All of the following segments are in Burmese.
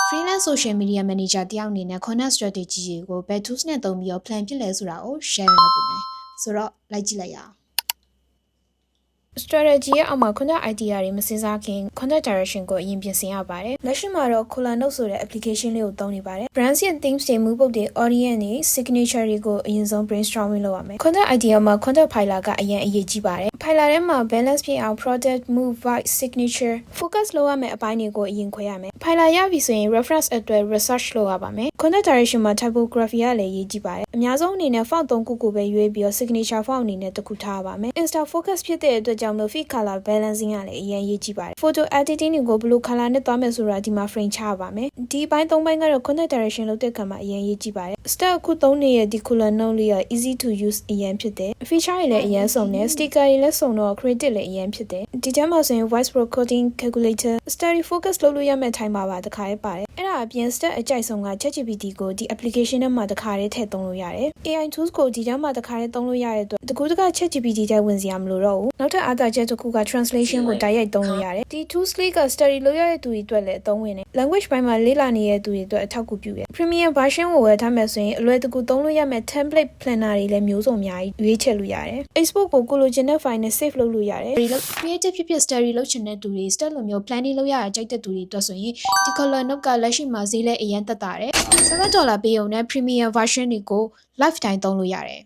freelance social media manager တယောက်အနေနဲ့ content strategy ကိုဘယ် tools နဲ့သုံးပြီးတော့ plan ဖြစ်လဲဆိုတာကို share လုပ်ပေးမယ်ဆိုတော့လိုက်ကြည့်လိုက်ရအောင် strategy ရဲ့အောက်မှာ content idea တွေမစဉ်းစားခင် content direction ကိုအရင်ပြင်ဆင်ရပါတယ်လက်ရှိမှာတော့ Cola Note ဆိုတဲ့ application လေးကိုသုံးနေပါတယ် brands ရဲ့ themes တွေ mood board တွေ audience တွေ signature တွေကိုအရင်ဆုံး brainstorming လုပ်ရမယ် content idea မှာ content filer ကအရင်အရေးကြီးပါတယ် filer ထဲမှာ balance ဖြစ်အောင် product mood vibe signature focus လုပ်ရမယ့်အပိုင်းတွေကိုအရင်ခွဲရမယ် filer ရပြီဆိုရင် reference အတွက် research လုပ်ရပါမယ် content direction မှာ typography ကလည်းအရေးကြီးပါတယ်အများဆုံးအနေနဲ့ font 3ခုကိုပဲရွေးပြီးတော့ signature font အနေနဲ့တစ်ခုထားပါမယ် insta focus ဖြစ်တဲ့အတွက်ကြောင့် feed color balancing ကလည်းအရင်ရေးကြည့်ပါတယ် photo editing ကိုဘယ်လို color နဲ့သွားမယ်ဆိုတာဒီမှာ frame ချပါမယ်ဒီအပိုင်း၃ပိုင်းကတော့ content direction လုပ်တဲ့အခါမှာအရင်ရေးကြည့်ပါတယ် step အခုသုံးနေတဲ့ဒီ Cola Note လေးက easy to use အရင်ဖြစ်တယ် feature တွေလည်းအရင်စုံတယ် sticker တွေလည်းစုံတော့ creative လည်းအရင်ဖြစ်တယ်ဒီထဲမှာဆိုရင် voice recording calculator study focus လုပ်လို့ရမယ့် time မှာပါတခါရေးပါတယ်အဲ့ဒါအပြင် step အကြိုက်ဆုံးက ChatGPT ကိုဒီ application ထဲမှာတခါရေးထည့်သုံးလို့ရတယ် AI tools ကိုဒီထဲမှာတခါရေးသုံးလို့ရတဲ့အတွက်တကူတက ChatGPT ထဲဝင်စရာမလိုတော့ဘူးနောက်ထပ်အားသာချက်တစ်ခုက translation ကိုတိုက်ရိုက်သုံးလို့ရတယ်ဒီ tools လေးက study လုပ်ရတဲ့သူတွေအတွက်လည်းအသုံးဝင်တယ် language ပိုင်းမှာလေ့လာနေတဲ့သူတွေအတွက်အထောက်အကူပြုတယ် premium version ကိုဝယ်ထားမယ်ဆိုရင်အလွယ်တကူသုံးလို့ရမယ့် template planner တွေလည်းမျိုးစုံအများကြီးရွေးချယ်လို့ရတယ် export ကိုကိုလိုချင်တဲ့ file နဲ့ save လုပ်လို့ရတယ် creative ဖြစ်ဖြစ် study လုပ်ချင်တဲ့သူတွေ step လိုမျိုး planning လုပ်ရတာကြိုက်တဲ့သူတွေအတွက်ဆိုရင်ဒီ Cola Note ကလက်ရှိမှာဈေးလည်းအရင်သက်သာတယ်$7ပေးုံနဲ့ premium version တွေကို lifetime သုံးလို့ရတယ်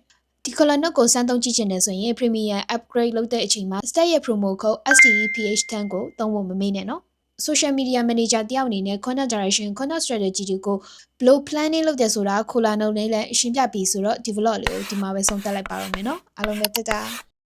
ဒီ Cola Note ကိုစမ်းသုံးကြည့်ချင်တယ်ဆိုရင် premium upgrade လုပ်တဲ့အချိန်မှာ Stack ရဲ့ promo code STEPH10 ကိုသုံးဖို့မမေ့နဲ့နော် social media manager တယောက်အနေနဲ့ content direction content strategy တွေကိုဘယ်လို planning လုပ်တယ်ဆိုတာ Cola Note နဲ့လည်းရှင်းပြပြီးဆိုတော့ဒီ vlog လေးကိုဒီမှာပဲဆုံးသက်လိုက်ပါတော့မယ်နော်အားလုံးပဲတက်တာ